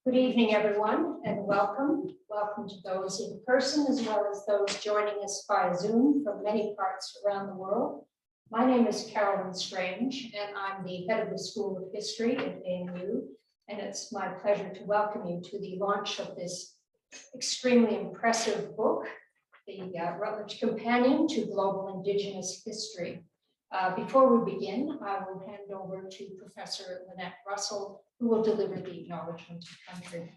Good evening, everyone, and welcome. Welcome to those in person as well as those joining us via Zoom from many parts around the world. My name is Carolyn Strange, and I'm the head of the School of History at ANU, and it's my pleasure to welcome you to the launch of this extremely impressive book, the Routledge Companion to Global Indigenous History. Before we begin, I will hand over to Professor Lynette Russell, who will deliver the acknowledgement of country.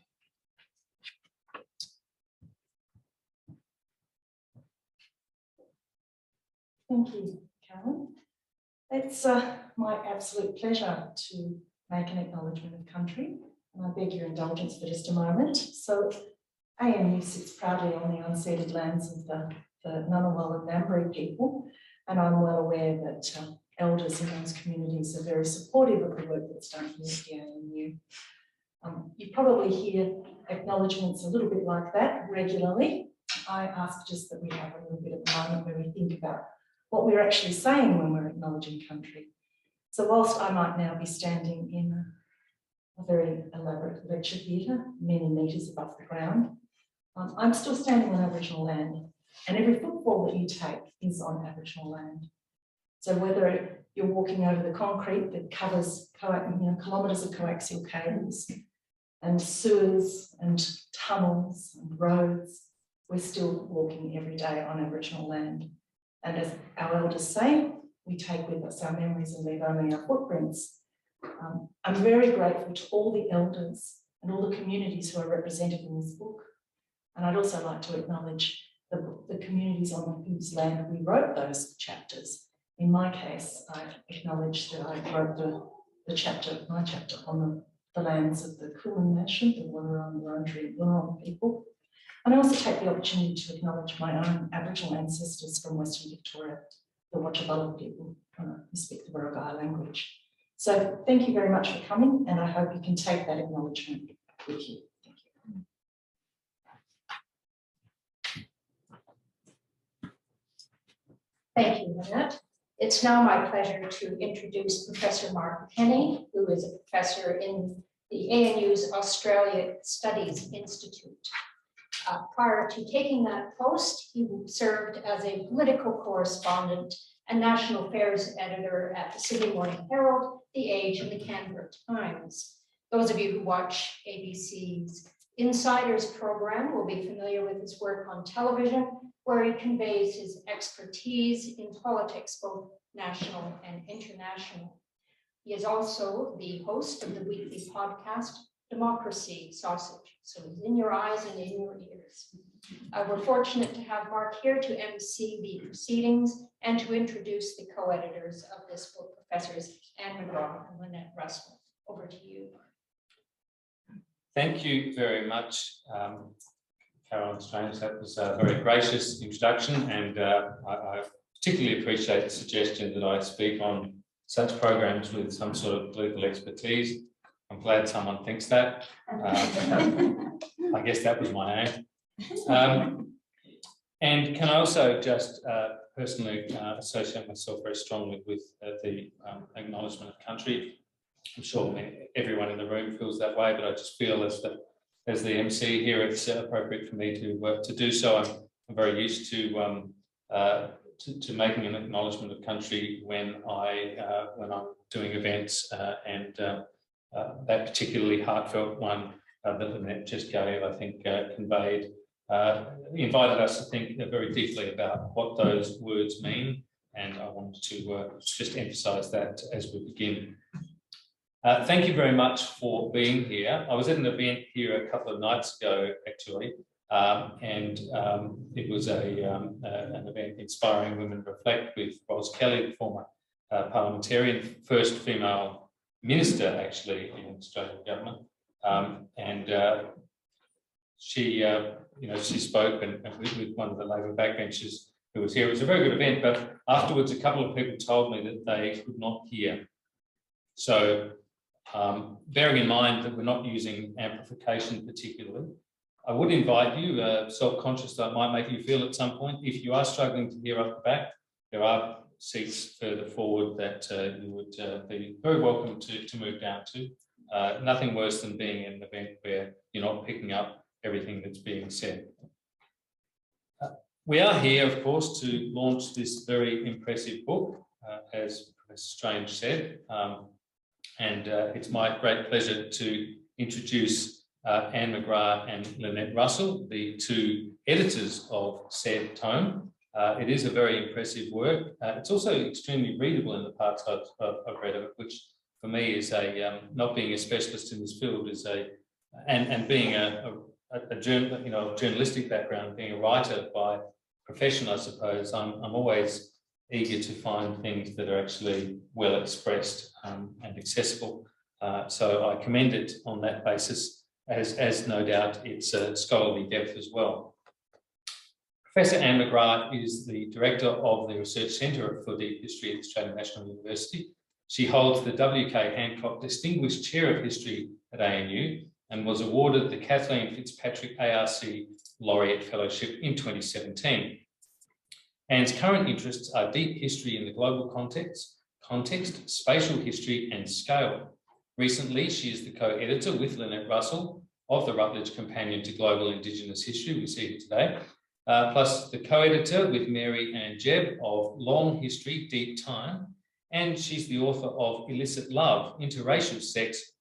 Thank you, Carolyn. It's my absolute pleasure to make an acknowledgement of country, and I beg your indulgence for just a moment. So ANU sits proudly on the unceded lands of the Ngunnawal and Ngambri people, and I'm well aware that elders in those communities are very supportive of the work that's done here at the ANU. You probably hear acknowledgements a little bit like that regularly. I ask just that we have a little bit of a moment where we think about what we're actually saying when we're acknowledging country. So whilst I might now be standing in a very elaborate lecture theatre, many metres above the ground, I'm still standing on Aboriginal land, and every footfall that you take is on Aboriginal land. So whether you're walking over the concrete that covers kilometres of coaxial cables and sewers and tunnels and roads, we're still walking every day on Aboriginal land. And as our elders say, we take with us our memories and leave only our footprints. I'm very grateful to all the elders and all the communities who are represented in this book. And I'd also like to acknowledge the communities on whose land we wrote those chapters. In my case, I acknowledge that I wrote my chapter on the lands of the Kuwai Nation, the Wurrung, Wurundjeri and Wurrung people. And I also take the opportunity to acknowledge my own Aboriginal ancestors from Western Victoria, the Watchaballa people who speak the Fullagar language. So thank you very much for coming, and I hope you can take that acknowledgement with you. Thank you. Thank you, Lynette. It's now my pleasure to introduce Professor Mark Kenny, who is a professor in the ANU's Australia Studies Institute. Prior to taking that post, he served as a political correspondent and national affairs editor at the Sydney Morning Herald, The Age, and the Canberra Times. Those of you who watch ABC's Insiders program will be familiar with his work on television, where he conveys his expertise in politics, both national and international. He is also the host of the weekly podcast, Democracy Sausage. So he's in your eyes and in your ears. We're fortunate to have Mark here to MC the proceedings and to introduce the co-editors of this book, Professors Ann McGrath and Lynette Russell. Over to you. Thank you very much, Carolyn Strange. That was a very gracious introduction, and I particularly appreciate the suggestion that I speak on such programs with some sort of political expertise. I'm glad someone thinks that. I guess that was my aim. And can I also just personally associate myself very strongly with the acknowledgement of country. I'm sure everyone in the room feels that way, but I just feel as the MC here, it's appropriate for me to do so. I'm very used to making an acknowledgement of country when I'm doing events, and that particularly heartfelt one that Lynette just gave, I think, invited us to think very deeply about what those words mean, and I wanted to just emphasise that as we begin. Thank you very much for being here. I was at an event here a couple of nights ago, actually, and it was an event inspiring women reflect with Ros Kelly, former parliamentarian, first female minister actually in Australian government, and she spoke and with one of the Labor backbenchers who was here. It was a very good event, but afterwards a couple of people told me that they could not hear. So bearing in mind that we're not using amplification particularly, I would invite you, self-conscious that might make you feel at some point, if you are struggling to hear up the back, there are seats further forward that you would be very welcome to move down to. Nothing worse than being in an event where you're not picking up everything that's being said. We are here, of course, to launch this very impressive book, as Professor Strange said, and it's my great pleasure to introduce Anne McGrath and Lynette Russell, the two editors of said tome. It is a very impressive work. It's also extremely readable in the parts I've read of it, which for me is not being a specialist in this field is and being a journalistic background, being a writer by profession, I suppose. I'm always eager to find things that are actually well expressed and accessible. So I commend it on that basis, as no doubt it's a scholarly depth as well. Professor Anne McGrath is the director of the Research Centre for Deep History at Australian National University. She holds the W.K. Hancock Distinguished Chair of History at ANU and was awarded the Kathleen Fitzpatrick ARC Laureate Fellowship in 2017. Anne's current interests are deep history in the global context, spatial history and scale. Recently, she is the co-editor with Lynette Russell of the Routledge Companion to Global Indigenous History, we see here today, plus the co-editor with Mary and Jeb of Long History, Deep Time, and she's the author of Illicit Love, Interracial Sex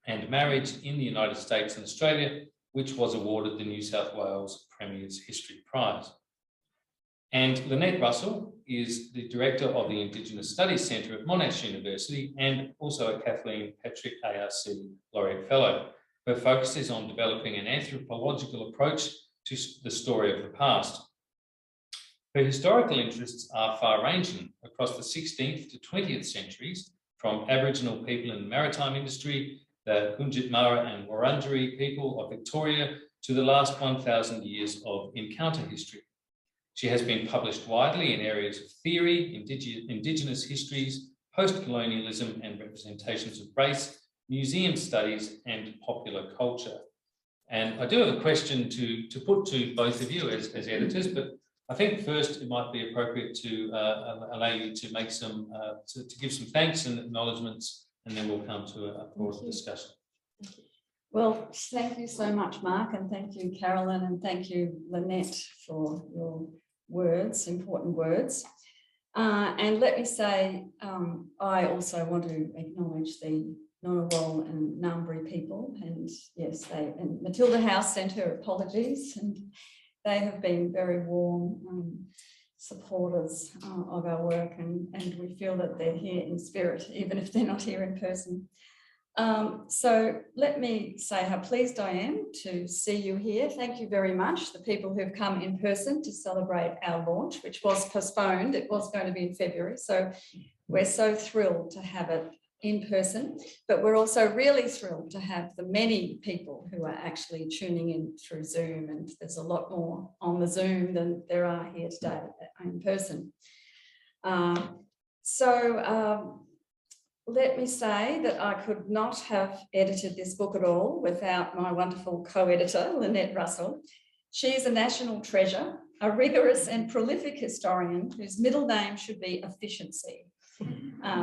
and Marriage in the United States and Australia, which was awarded the New South Wales Premier's History Prize. And Lynette Russell is the director of the Indigenous Studies Centre at Monash University and also a Kathleen Patrick ARC Laureate Fellow. Her focus is on developing an anthropological approach to the story of the past. Her historical interests are far-ranging across the 16th to 20th centuries, from Aboriginal people in the maritime industry, the Gunditjmara and Wurundjeri people of Victoria, to the last 1,000 years of encounter history. She has been published widely in areas of theory, Indigenous histories, post-colonialism and representations of race, museum studies and popular culture. And I do have a question to put to both of you as editors, but I think first it might be appropriate to allow you to make some, to give some thanks and acknowledgements, and then we'll come to a broader discussion. Well, thank you so much, Mark, and thank you, Carolyn, and thank you, Lynette, for your words, important words. And let me say, I also want to acknowledge the Ngunnawal and Ngambri people, and yes, and Matilda House sent her apologies, and they have been very warm supporters of our work, and we feel that they're here in spirit, even if they're not here in person. So let me say how pleased I am to see you here. Thank you very much, the people who've come in person to celebrate our launch, which was postponed. It was going to be in February, so we're so thrilled to have it in person, but we're also really thrilled to have the many people who are actually tuning in through Zoom, and there's a lot more on the Zoom than there are here today in person. Let me say that I could not have edited this book at all without my wonderful co-editor, Lynette Russell. She's a national treasure, a rigorous and prolific historian whose middle name should be Efficiency.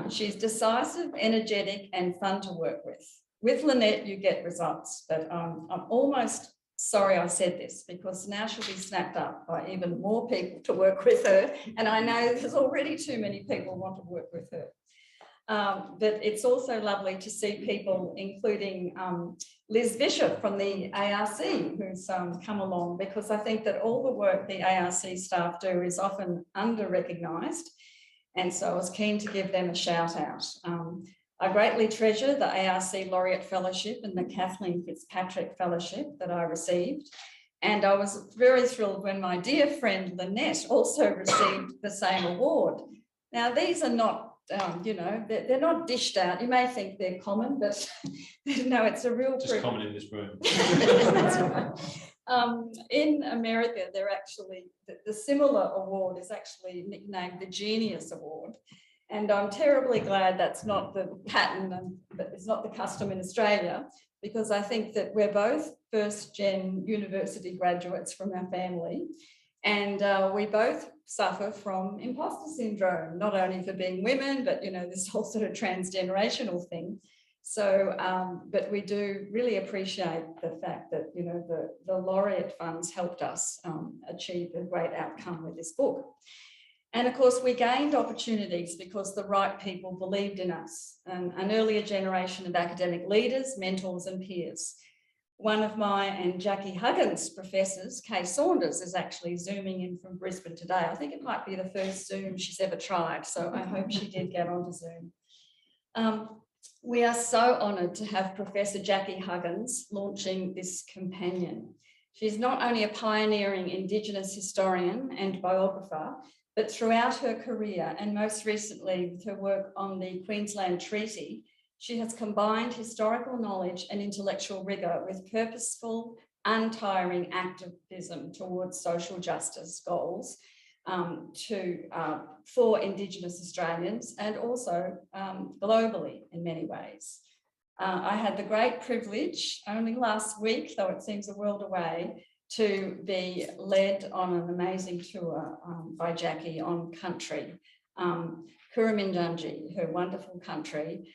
She's decisive, energetic, and fun to work with. With Lynette, you get results, but I'm almost sorry I said this, because now she'll be snapped up by even more people to work with her, and I know there's already too many people who want to work with her. But it's also lovely to see people, including Liz Bishop from the ARC, who's come along, because I think that all the work the ARC staff do is often under-recognised, and so I was keen to give them a shout out. I greatly treasure the ARC Laureate Fellowship and the Kathleen Fitzpatrick Fellowship that I received, and I was very thrilled when my dear friend Lynette also received the same award. Now, these are not you know, they're not dished out. You may think they're common, but no, it's a real just common in this room. That's right. In America, they're actually, the similar award is actually nicknamed the Genius Award. And I'm terribly glad that's not the pattern and it's not the custom in Australia, because I think that we're both first-gen university graduates from our family. And we both suffer from imposter syndrome, not only for being women, but, you know, this whole sort of transgenerational thing. So, but we do really appreciate the fact that, you know, the laureate funds helped us achieve a great outcome with this book. And of course, we gained opportunities because the right people believed in us, and an earlier generation of academic leaders, mentors and peers. One of my and Jackie Huggins' professors, Kay Saunders, is actually Zooming in from Brisbane today. I think it might be the first Zoom she's ever tried, so I hope she did get onto Zoom. We are so honoured to have Professor Jackie Huggins launching this companion. She's not only a pioneering Indigenous historian and biographer, but throughout her career, and most recently with her work on the Queensland Treaty, she has combined historical knowledge and intellectual rigour with purposeful, untiring activism towards social justice goals for Indigenous Australians and also globally in many ways. I had the great privilege only last week, though it seems a world away, to be led on an amazing tour by Jackie on country, Kurramindungi, her wonderful country,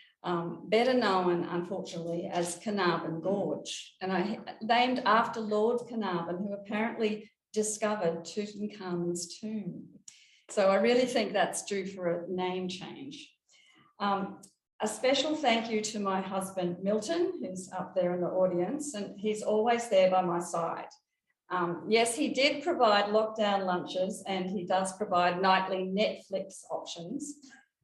better known, unfortunately, as Carnarvon Gorge, and I named after Lord Carnarvon, who apparently discovered Tutankhamun's tomb. So I really think that's due for a name change. A special thank you to my husband, Milton, who's up there in the audience, and he's always there by my side. Yes, he did provide lockdown lunches and he does provide nightly Netflix options,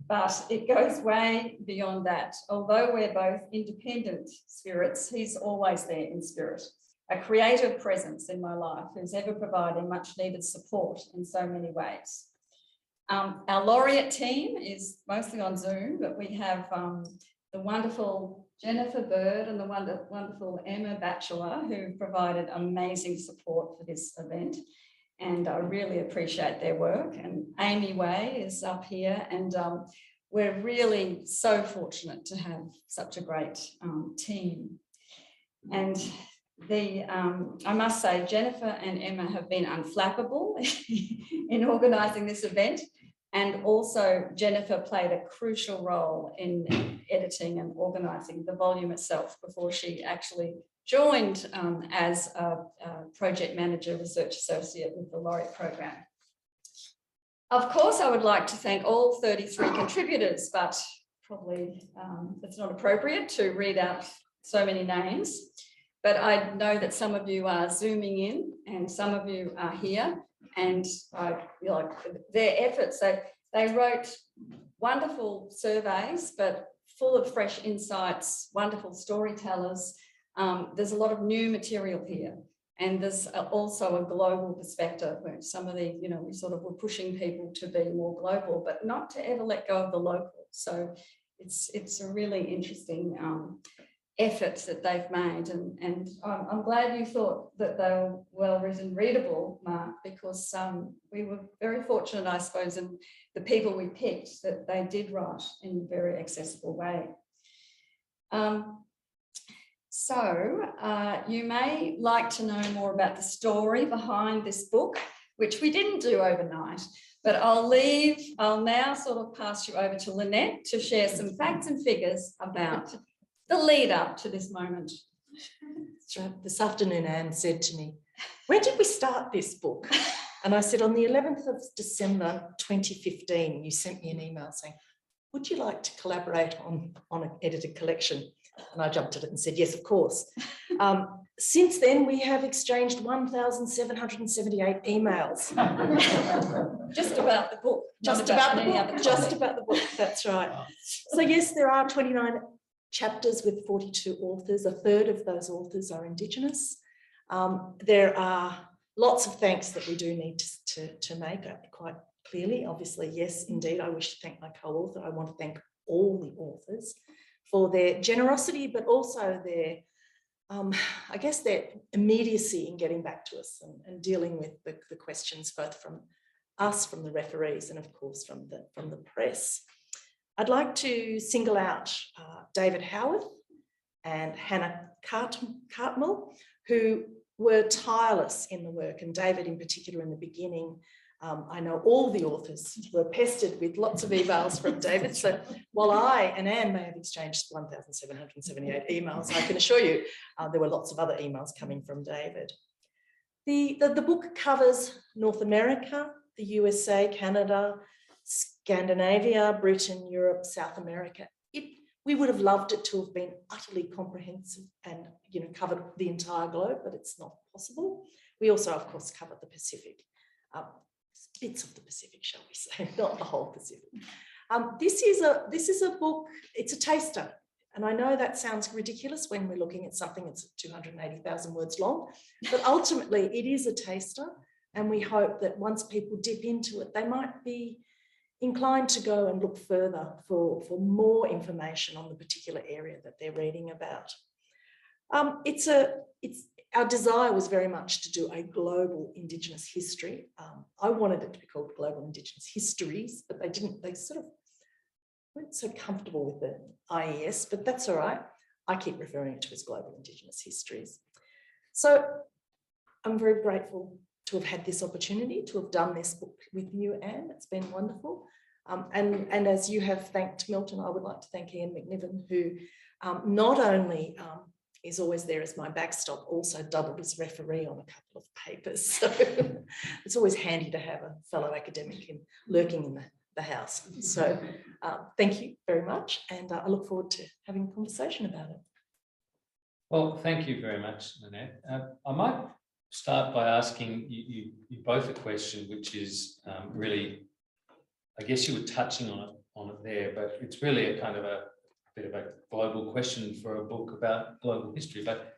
but it goes way beyond that. Although we're both independent spirits, he's always there in spirit, a creative presence in my life who's ever providing much needed support in so many ways. Our laureate team is mostly on Zoom, but we have the wonderful Jennifer Bird and the wonderful Emma Batchelor, who provided amazing support for this event. And I really appreciate their work. And Amy Way is up here, and we're really so fortunate to have such a great team. And I must say, Jennifer and Emma have been unflappable in organising this event. And also Jennifer played a crucial role in editing and organising the volume itself before she actually joined as a project manager, research associate with the Laureate program. Of course, I would like to thank all 33 contributors, but probably it's not appropriate to read out so many names. But I know that some of you are Zooming in and some of you are here, and their efforts, they wrote wonderful surveys, but full of fresh insights, wonderful storytellers. There's a lot of new material here, and there's also a global perspective where some of the, we sort of were pushing people to be more global, but not to ever let go of the local. So it's a really interesting efforts that they've made, and I'm glad you thought that they were well written, readable, Mark, because we were very fortunate, I suppose, in the people we picked, that they did write in a very accessible way. So you may like to know more about the story behind this book, which we didn't do overnight, but I'll now sort of pass you over to Lynette to share some facts and figures about the lead up to this moment. So this afternoon, Anne said to me, "When did we start this book?" And I said, "On the 11th of December 2015, you sent me an email saying, would you like to collaborate on an edited collection?" And I jumped at it and said, yes, of course. Since then, we have exchanged 1,778 emails. Just about the book. Just about the book. Just about the book. That's right. So yes, there are 29 chapters with 42 authors. A third of those authors are Indigenous. There are lots of thanks that we do need to make quite clearly. Obviously, yes, indeed, I wish to thank my co-author. I want to thank all the authors for their generosity, but also their, I guess, their immediacy in getting back to us and dealing with the questions, both from us, from the referees, and of course from the press. I'd like to single out David Howarth and Hannah Cartmell, who were tireless in the work, and David in particular in the beginning I know all the authors were pestered with lots of emails from David. So while I and Anne may have exchanged 1,778 emails, I can assure you there were lots of other emails coming from David. The book covers North America, the USA, Canada, Scandinavia, Britain, Europe, South America. We would have loved it to have been utterly comprehensive and covered the entire globe, but it's not possible. We also, of course, covered the Pacific. Bits of the Pacific, shall we say, not the whole Pacific. This is a book, it's a taster. And I know that sounds ridiculous when we're looking at something that's 280,000 words long, but ultimately it is a taster. And we hope that once people dip into it, they might be inclined to go and look further for more information on the particular area that they're reading about. Our desire was very much to do a global Indigenous history. I wanted it to be called Global Indigenous Histories, but they sort of weren't so comfortable with the IES, but that's all right. I keep referring to it as Global Indigenous Histories. So I'm very grateful to have had this opportunity to have done this book with you, Anne. It's been wonderful. And as you have thanked Milton, I would like to thank Ian McNiven, who not only is always there as my backstop, also doubled as referee on a couple of papers. So it's always handy to have a fellow academic lurking in the house. So thank you very much. And I look forward to having a conversation about it. Well, thank you very much, Lynette. I might start by asking you both a question, which is really, I guess you were touching on it there, but it's really a kind of a bit of a global question for a book about global history. But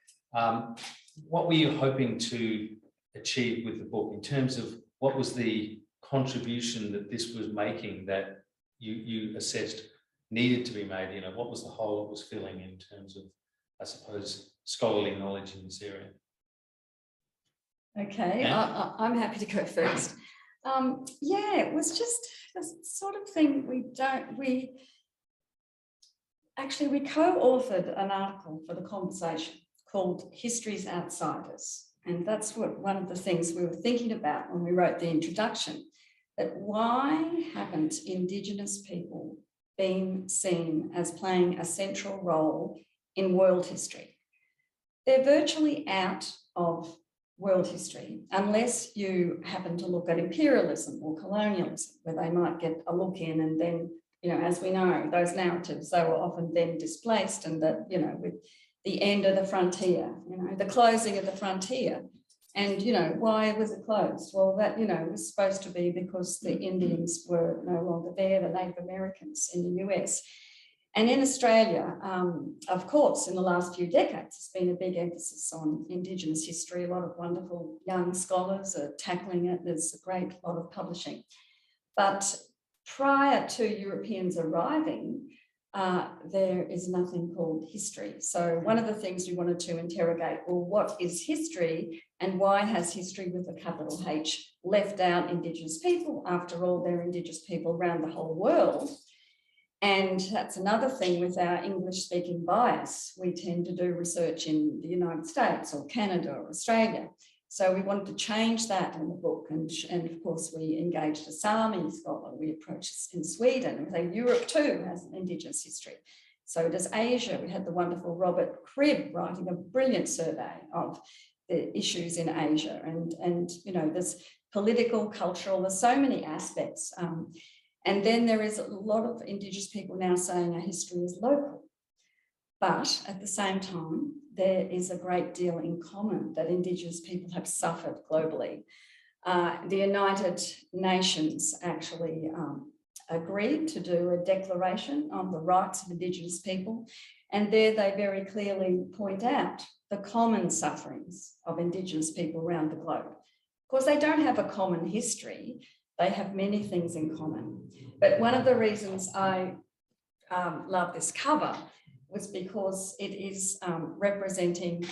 what were you hoping to achieve with the book in terms of what was the contribution that this was making that you assessed needed to be made? What was the hole it was filling in terms of, I suppose, scholarly knowledge in this area? Okay, Yeah. I'm happy to go first. Yeah, it was just the sort of thing we co-authored an article for the conversation called History's Outsiders. And that's one of the things we were thinking about when we wrote the introduction, that why haven't Indigenous people been seen as playing a central role in world history? They're virtually out of world history, unless you happen to look at imperialism or colonialism, where they might get a look in and then, as we know, those narratives, they were often then displaced, and that, with the end of the frontier, the closing of the frontier. And, why was it closed? Well, that, was supposed to be because the Indians were no longer there, the Native Americans in the US. And in Australia, of course, in the last few decades, there's been a big emphasis on Indigenous history. A lot of wonderful young scholars are tackling it. There's a great lot of publishing. But prior to Europeans arriving, there is nothing called history. So one of the things we wanted to interrogate, well, what is history, and why has history with a capital H left out Indigenous people? After all, they're Indigenous people around the whole world. And that's another thing with our English-speaking bias. We tend to do research in the United States or Canada or Australia. So we wanted to change that in the book. And of course, we engaged a Sami scholar. We approached in Sweden. And we say Europe too has an Indigenous history. So does Asia. We had the wonderful Robert Cribb writing a brilliant survey of the issues in Asia. And there's political, cultural, there's so many aspects. And then there is a lot of Indigenous people now saying our history is local. But at the same time, there is a great deal in common that Indigenous people have suffered globally. The United Nations actually agreed to do a declaration on the rights of Indigenous people. And there they very clearly point out the common sufferings of Indigenous people around the globe. Of course, they don't have a common history. They have many things in common. But one of the reasons I love this cover was because it is representing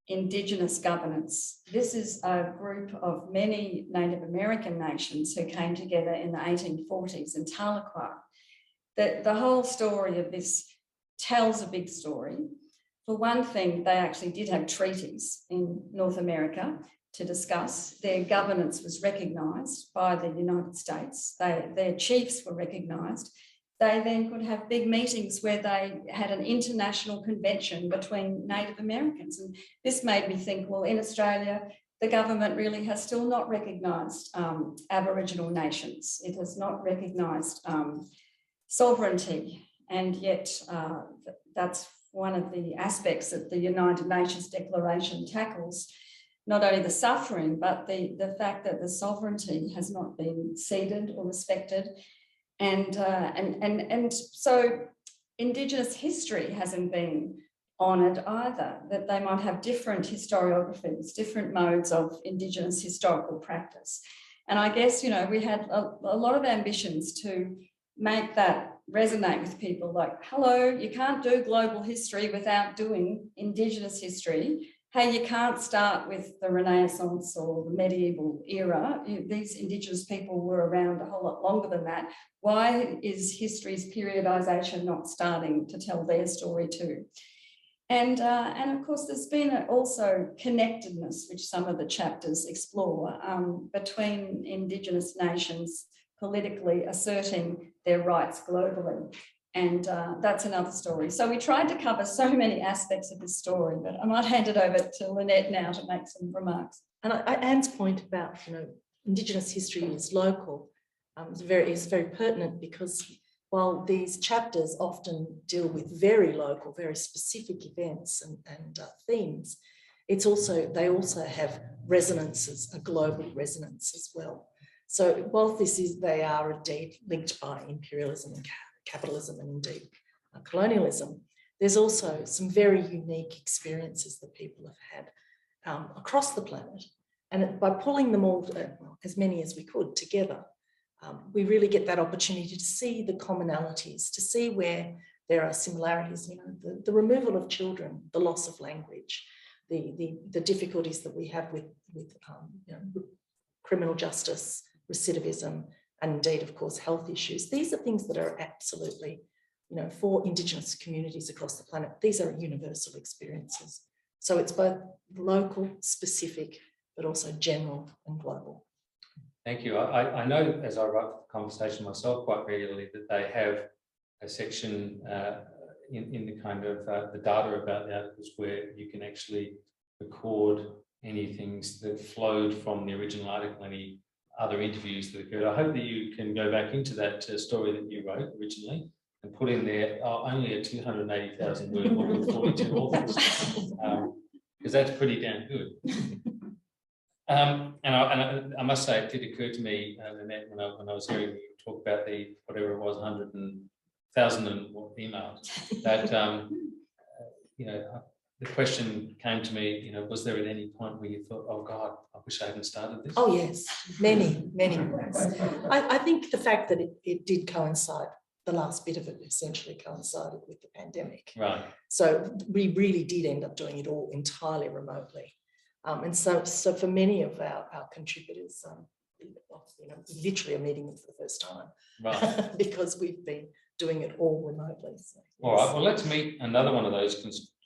Indigenous governance. This is a group of many Native American nations who came together in the 1840s in Tahlequah. The whole story of this tells a big story. For one thing, they actually did have treaties in North America. to discuss. Their governance was recognised by the United States. Their chiefs were recognised. They then could have big meetings where they had an international convention between Native Americans. And this made me think, well, in Australia, the government really has still not recognised Aboriginal nations. It has not recognised sovereignty. And yet that's one of the aspects that the United Nations Declaration tackles, not only the suffering, but the fact that the sovereignty has not been ceded or respected. And so Indigenous history hasn't been honoured either, that they might have different historiographies, different modes of Indigenous historical practice. And I guess, you know, we had a lot of ambitions to make that resonate with people, like, hello, you can't do global history without doing Indigenous history. Hey, you can't start with the Renaissance or the medieval era. These Indigenous people were around a whole lot longer than that. Why is history's periodisation not starting to tell their story too? And of course, there's been also connectedness, which some of the chapters explore, between Indigenous nations politically asserting their rights globally. And that's another story. So we tried to cover so many aspects of this story, but I might hand it over to Lynette now to make some remarks. And Anne's point about, you know, Indigenous history is local is very pertinent, because while these chapters often deal with very local, very specific events and themes, it's also, they also have resonances, a global resonance as well. So while they are indeed linked by imperialism and capitalism and indeed colonialism, there's also some very unique experiences that people have had across the planet. And by pulling them all, as many as we could, together, we really get that opportunity to see the commonalities, to see where there are similarities. You know, the removal of children, the loss of language, the difficulties that we have with you know, criminal justice, recidivism, and indeed, of course, health issues. These are things that are absolutely, you know, for Indigenous communities across the planet, these are universal experiences. So it's both local, specific, but also general and global. Thank you. I know, as I write the conversation myself quite regularly, that they have a section in the kind of the data about the articles where you can actually record any things that flowed from the original article, any other interviews that occurred. I hope that you can go back into that story that you wrote originally and put in there only a 280,000 word book with 42 authors, because that's pretty damn good. And I must say, it did occur to me, Lynette, when I was hearing you talk about the, whatever it was, 100,000 and what emails, that, you know, the question came to me, you know, was there at any point where you thought, oh God, I wish I hadn't started this? Oh yes, many points. I think the fact that it did coincide, the last bit of it essentially coincided with the pandemic. Right. So we really did end up doing it all entirely remotely. And so for many of our contributors, you know, we literally are meeting them for the first time, right? Because we've been doing it all remotely. So, yes. All right, well, let's meet another one of those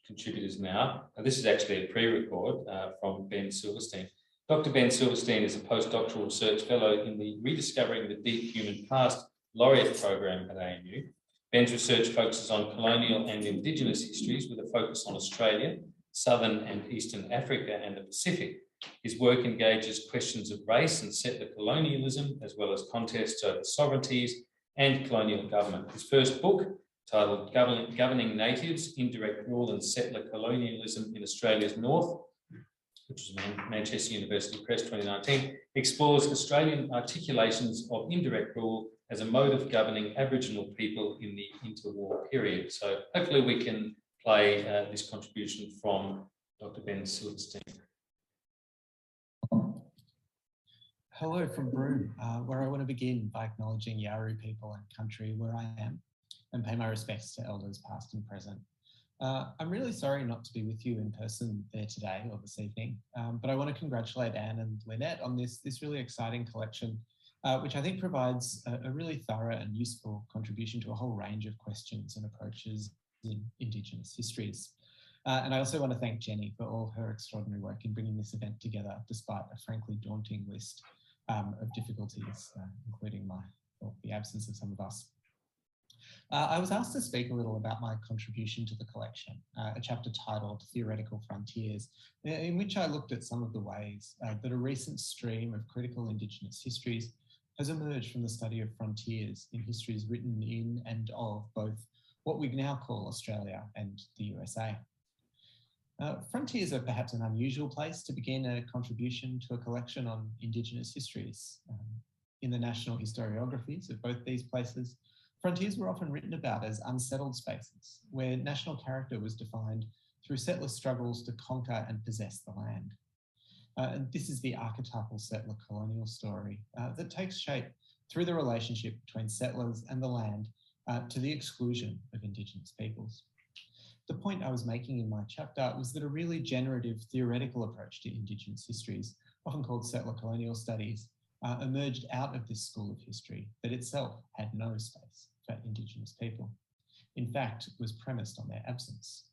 contributors now. This is actually a pre-record from Ben Silverstein. Dr. Ben Silverstein is a postdoctoral research fellow in the Rediscovering the Deep Human Past Laureate program at ANU. Ben's research focuses on colonial and Indigenous histories with a focus on Australia, Southern and Eastern Africa and the Pacific. His work engages questions of race and settler colonialism, as well as contests over sovereignties and colonial government. His first book, titled Governing Natives, Indirect Rule and Settler Colonialism in Australia's North, which was Manchester University Press 2019, explores Australian articulations of indirect rule as a mode of governing Aboriginal people in the interwar period. So hopefully we can play this contribution from Dr. Ben Silverstein. Hello from Broome, where I want to begin by acknowledging Yawuru people and country where I am and pay my respects to elders past and present. I'm really sorry not to be with you in person there today or this evening, but I want to congratulate Anne and Lynette on this really exciting collection, which I think provides a really thorough and useful contribution to a whole range of questions and approaches in Indigenous histories. And I also want to thank Jenny for all her extraordinary work in bringing this event together, despite a frankly daunting list of difficulties, including the absence of some of us. I was asked to speak a little about my contribution to the collection, a chapter titled Theoretical Frontiers, in which I looked at some of the ways that a recent stream of critical Indigenous histories has emerged from the study of frontiers in histories written in and of both what we now call Australia and the USA. Frontiers are perhaps an unusual place to begin a contribution to a collection on Indigenous histories. In the national historiographies of both these places, frontiers were often written about as unsettled spaces, where national character was defined through settler struggles to conquer and possess the land. And this is the archetypal settler colonial story that takes shape through the relationship between settlers and the land to the exclusion of Indigenous peoples. The point I was making in my chapter was that a really generative theoretical approach to Indigenous histories, often called settler colonial studies, emerged out of this school of history that itself had no space for Indigenous people. In fact, it was premised on their absence.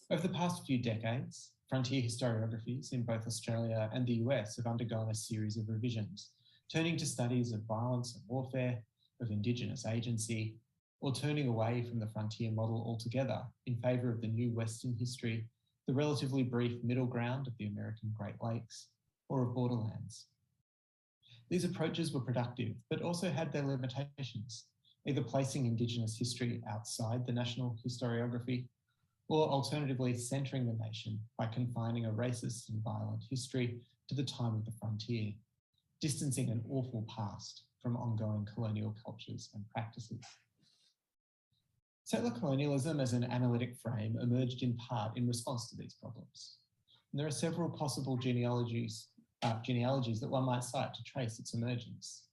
Over the past few decades, frontier historiographies in both Australia and the US have undergone a series of revisions, turning to studies of violence and warfare, of Indigenous agency, or turning away from the frontier model altogether in favour of the new Western history, the relatively brief middle ground of the American Great Lakes, or of borderlands. These approaches were productive, but also had their limitations, either placing Indigenous history outside the national historiography, or alternatively centering the nation by confining a racist and violent history to the time of the frontier, distancing an awful past from ongoing colonial cultures and practices. Settler colonialism as an analytic frame emerged in part in response to these problems. And there are several possible genealogies that one might cite to trace its emergence.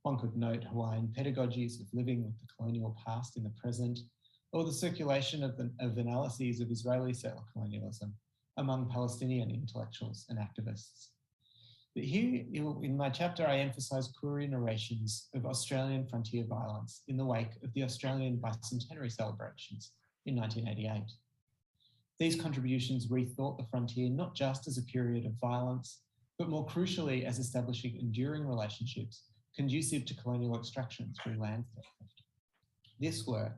One could note Hawaiian pedagogies of living with the colonial past in the present, or the circulation of analyses of Israeli settler colonialism among Palestinian intellectuals and activists. But here in my chapter, I emphasise Koori narrations of Australian frontier violence in the wake of the Australian bicentenary celebrations in 1988. These contributions rethought the frontier not just as a period of violence, but more crucially as establishing enduring relationships conducive to colonial extraction through land theft. This work,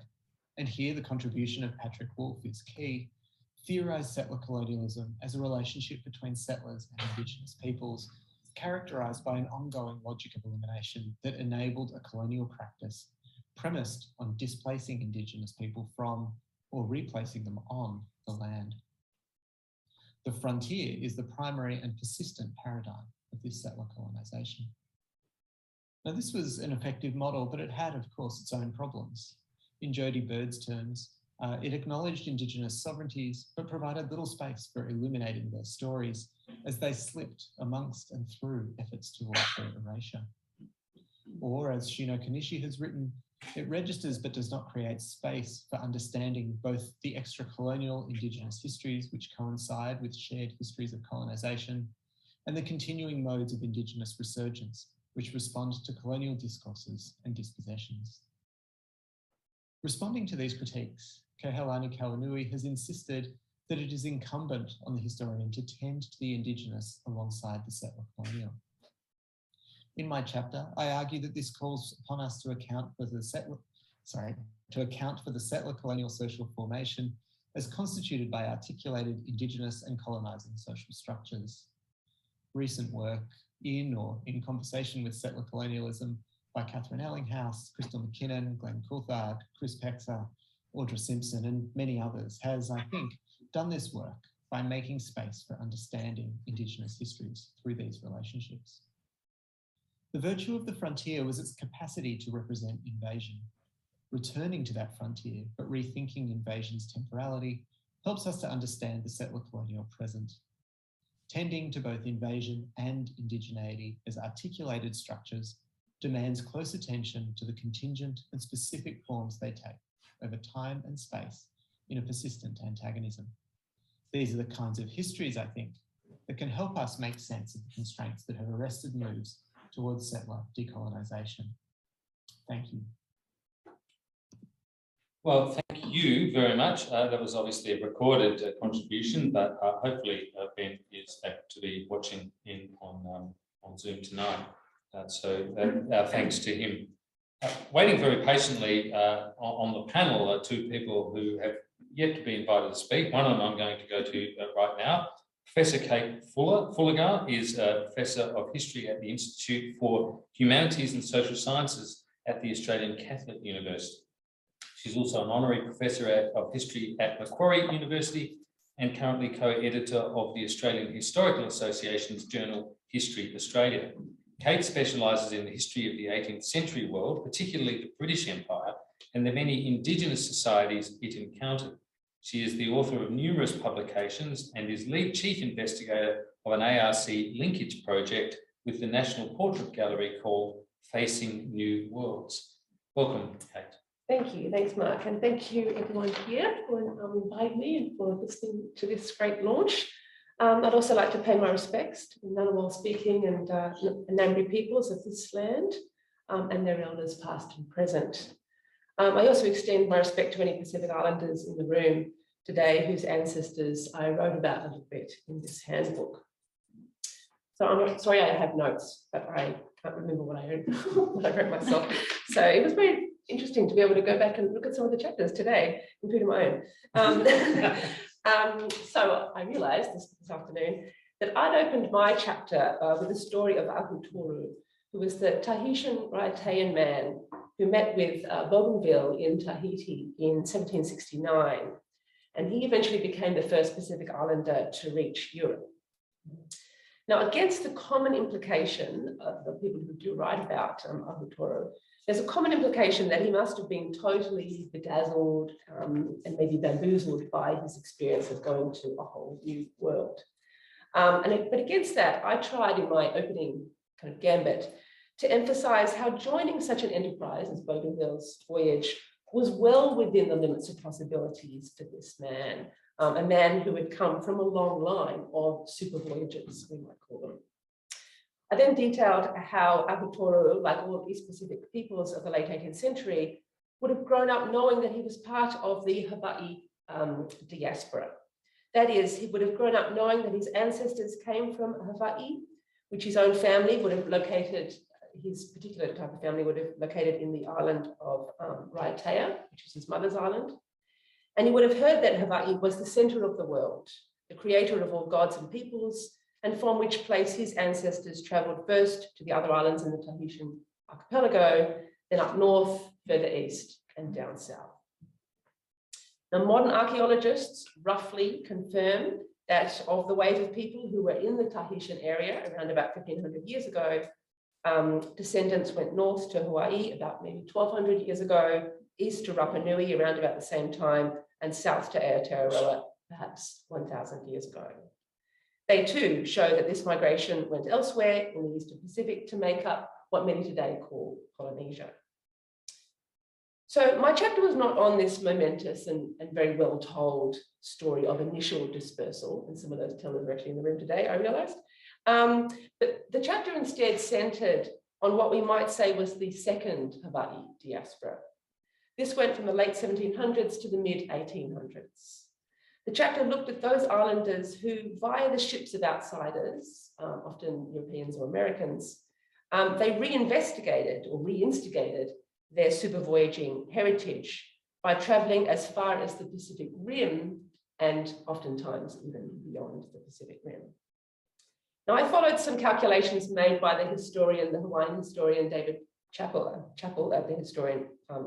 and here the contribution of Patrick Wolfe is key, theorised settler colonialism as a relationship between settlers and Indigenous peoples, characterised by an ongoing logic of elimination that enabled a colonial practice premised on displacing Indigenous people from or replacing them on the land. The frontier is the primary and persistent paradigm of this settler colonisation. Now, this was an effective model, but it had, of course, its own problems. In Jodie Bird's terms, it acknowledged Indigenous sovereignties, but provided little space for illuminating their stories as they slipped amongst and through efforts towards their erasure. Or, as Shino Kanishi has written, it registers but does not create space for understanding both the extra-colonial Indigenous histories which coincide with shared histories of colonisation and the continuing modes of Indigenous resurgence which respond to colonial discourses and dispossessions. Responding to these critiques, Kehaulani Kauanui has insisted that it is incumbent on the historian to tend to the Indigenous alongside the settler colonial. In my chapter, I argue that this calls upon us to account for the settler colonial social formation as constituted by articulated Indigenous and colonising social structures. Recent work in or in conversation with settler colonialism by Catherine Ellinghaus, Crystal McKinnon, Glenn Coulthard, Chris Pexer, Audra Simpson, and many others has, I think, done this work by making space for understanding Indigenous histories through these relationships. The virtue of the frontier was its capacity to represent invasion. Returning to that frontier, but rethinking invasion's temporality, helps us to understand the settler colonial present. Tending to both invasion and indigeneity as articulated structures demands close attention to the contingent and specific forms they take over time and space in a persistent antagonism. These are the kinds of histories, I think, that can help us make sense of the constraints that have arrested moves towards settler decolonisation. Thank you. Well, thank you very much. That was obviously a recorded contribution, but hopefully Ben is able to be watching in on Zoom tonight. So our thanks to him. Waiting very patiently on the panel are two people who have yet to be invited to speak. One of them I'm going to go to right now. Professor Kate Fullagar is a Professor of History at the Institute for Humanities and Social Sciences at the Australian Catholic University. She's also an Honorary Professor of History at Macquarie University and currently co-editor of the Australian Historical Association's journal History Australia. Kate specialises in the history of the 18th century world, particularly the British Empire, and the many Indigenous societies it encountered. She is the author of numerous publications and is lead chief investigator of an ARC linkage project with the National Portrait Gallery called Facing New Worlds. Welcome, Kate. Thank you. Thanks, Mark. And thank you, everyone here, for inviting me and for listening to this great launch. I'd also like to pay my respects to the Ngunnawal speaking and Ngambri peoples of this land and their elders past and present. I also extend my respect to any Pacific Islanders in the room today whose ancestors I wrote about a little bit in this handbook. So I'm sorry I have notes, but I can't remember what I wrote myself. So it was very interesting to be able to go back and look at some of the chapters today, including my own. So I realised this afternoon that I'd opened my chapter with the story of Ahutoro, who was the Tahitian Raiatean man who met with Bougainville in Tahiti in 1769. And he eventually became the first Pacific Islander to reach Europe. Now, against the common implication of the people who do write about Ahutoro, there's a common implication that he must have been totally bedazzled and maybe bamboozled by his experience of going to a whole new world. But against that, I tried in my opening kind of gambit to emphasize how joining such an enterprise as Bougainville's voyage was well within the limits of possibilities for this man, a man who had come from a long line of super voyagers, we might call them. I then detailed how Ahutoro, like all East Pacific peoples of the late 18th century, would have grown up knowing that he was part of the Hawaii diaspora. That is, he would have grown up knowing that his ancestors came from Hawaii, which his own family would have located, his particular type of family would have located in the island of Raiatea, which is his mother's island. And he would have heard that Hawaii was the center of the world, the creator of all gods and peoples, and from which place his ancestors traveled first to the other islands in the Tahitian archipelago, then up north, further east, and down south. Now, modern archaeologists roughly confirm that of the wave of people who were in the Tahitian area around about 1500 years ago, descendants went north to Hawaii about maybe 1200 years ago, east to Rapa Nui around about the same time, and south to Aotearoa perhaps 1000 years ago. They too show that this migration went elsewhere in the Eastern Pacific to make up what many today call Polynesia. So my chapter was not on this momentous and very well told story of initial dispersal, and some of those tellers are actually in the room today, I realized. But the chapter instead centered on what we might say was the second Hawaii diaspora. This went from the late 1700s to the mid 1800s. The chapter looked at those islanders who, via the ships of outsiders, often Europeans or Americans, they reinvestigated or reinstigated their super voyaging heritage by traveling as far as the Pacific Rim and oftentimes even beyond the Pacific Rim. Now, I followed some calculations made by the Hawaiian historian David Chappell, the historian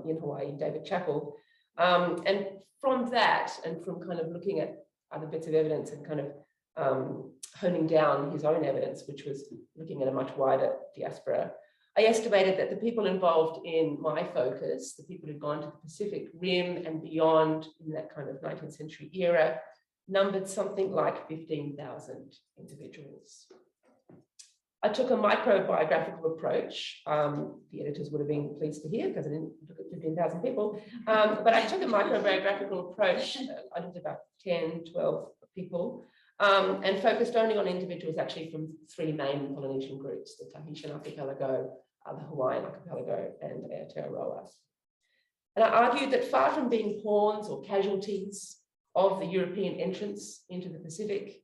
in Hawaii, David Chappell. And from that, and from kind of looking at other bits of evidence and kind of honing down his own evidence, which was looking at a much wider diaspora, I estimated that the people involved in my focus, the people who'd gone to the Pacific Rim and beyond in that kind of 19th century era, numbered something like 15,000 individuals. I took a microbiographical approach. The editors would have been pleased to hear because I didn't look at 15,000 people. But I took a microbiographical approach. I looked at about 10, 12 people and focused only on individuals actually from three main Polynesian groups, the Tahitian archipelago, the Hawaiian archipelago, and Aotearoa. And I argued that far from being pawns or casualties of the European entrance into the Pacific,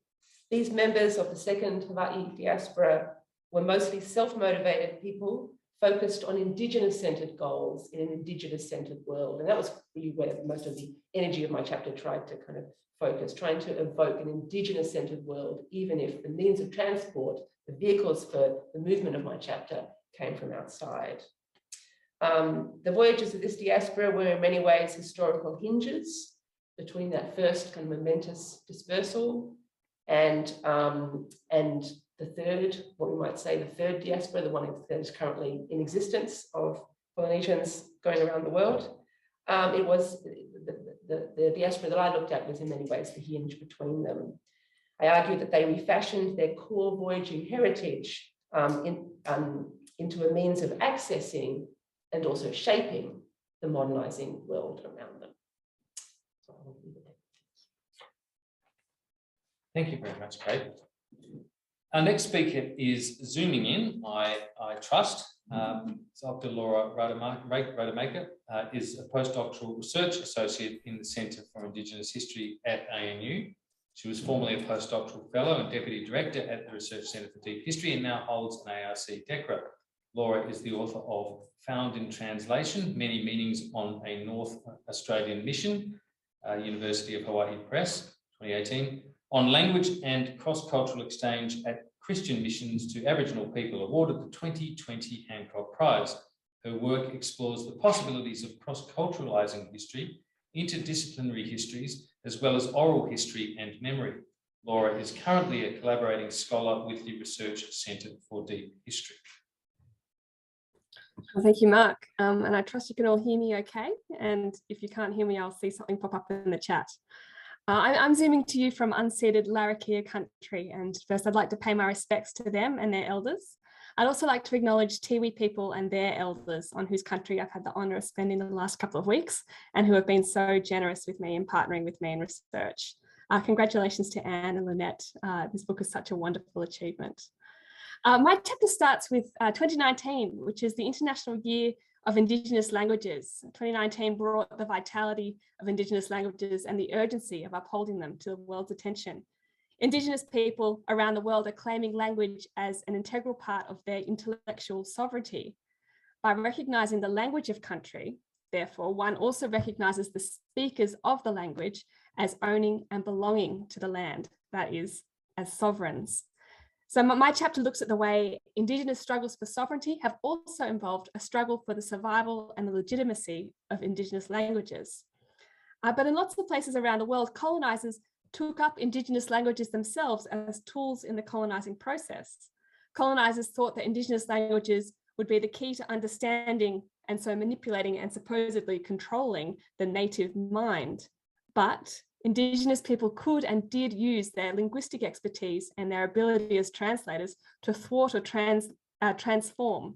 these members of the second Hawaii diaspora were mostly self-motivated people focused on Indigenous-centered goals in an Indigenous-centered world. And that was really where most of the energy of my chapter tried to kind of focus, trying to evoke an Indigenous-centered world, even if the means of transport, the vehicles for the movement of my chapter came from outside. The voyages of this diaspora were in many ways historical hinges between that first kind of momentous dispersal and the third, what we might say, the third diaspora, the one that is currently in existence of Polynesians going around the world. It was the diaspora that I looked at was in many ways the hinge between them. I argued that they refashioned their core voyaging heritage into a means of accessing and also shaping the modernizing world around them. So I'll leave it there. Thank you very much, Kate. Our next speaker is zooming in, I trust. Dr. Laura Rademaker is a postdoctoral research associate in the Centre for Indigenous History at ANU. She was formerly a postdoctoral fellow and deputy director at the Research Centre for Deep History and now holds an ARC DECRA. Laura is the author of Found in Translation, Many Meanings on a North Australian Mission, University of Hawaii Press, 2018, on language and cross-cultural exchange at Christian missions to Aboriginal people, awarded the 2020 Hancock Prize. Her work explores the possibilities of cross-culturalizing history, interdisciplinary histories, as well as oral history and memory. Laura is currently a collaborating scholar with the Research Centre for Deep History. Well, thank you, Mark. And I trust you can all hear me okay. And if you can't hear me, I'll see something pop up in the chat. I'm zooming to you from unceded Larrakia country, and first I'd like to pay my respects to them and their elders. I'd also like to acknowledge Tiwi people and their elders on whose country I've had the honour of spending the last couple of weeks and who have been so generous with me and partnering with me in research. Congratulations to Ann and Lynette. This book is such a wonderful achievement. My chapter starts with 2019, which is the International Year of Indigenous Languages. 2019 brought the vitality of Indigenous languages and the urgency of upholding them to the world's attention. Indigenous people around the world are claiming language as an integral part of their intellectual sovereignty. By recognising the language of country, therefore, one also recognises the speakers of the language as owning and belonging to the land, that is, as sovereigns. So my chapter looks at the way Indigenous struggles for sovereignty have also involved a struggle for the survival and the legitimacy of Indigenous languages. But in lots of places around the world, colonisers took up Indigenous languages themselves as tools in the colonising process. Colonisers thought that Indigenous languages would be the key to understanding and so manipulating and supposedly controlling the native mind. But Indigenous people could and did use their linguistic expertise and their ability as translators to thwart or transform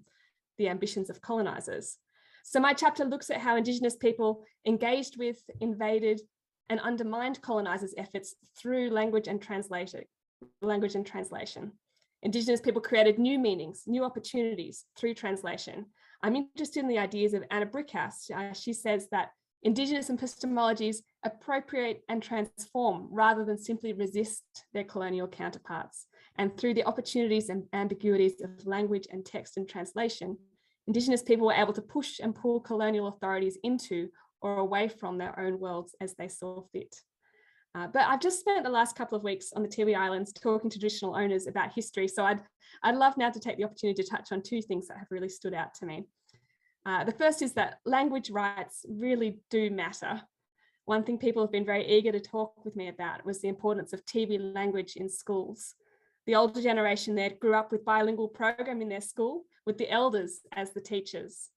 the ambitions of colonisers. So my chapter looks at how Indigenous people engaged with, invaded, and undermined colonisers' efforts through language and translation. Indigenous people created new meanings, new opportunities through translation. I'm interested in the ideas of Anna Brickhouse. She says that Indigenous epistemologies appropriate and transform rather than simply resist their colonial counterparts. And through the opportunities and ambiguities of language and text and translation, Indigenous people were able to push and pull colonial authorities into or away from their own worlds as they saw fit. But I've just spent the last couple of weeks on the Tiwi Islands talking to traditional owners about history. So I'd love now to take the opportunity to touch on two things that have really stood out to me. The first is that language rights really do matter. One thing people have been very eager to talk with me about was the importance of Tiwi language in schools. The older generation there grew up with bilingual program in their school with the elders as the teachers.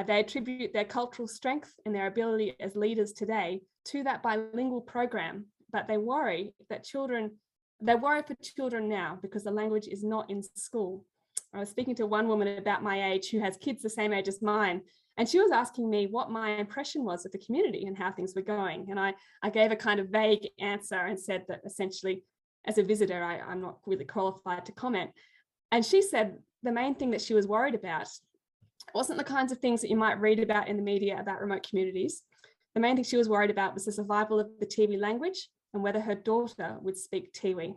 They attribute their cultural strength and their ability as leaders today to that bilingual program, but they worry for children now because the language is not in school. I was speaking to one woman about my age who has kids the same age as mine, and she was asking me what my impression was of the community and how things were going. And I gave a kind of vague answer and said that essentially, as a visitor, I'm not really qualified to comment. And she said the main thing that she was worried about It wasn't the kinds of things that you might read about in the media about remote communities. The main thing she was worried about was the survival of the Tiwi language and whether her daughter would speak Tiwi.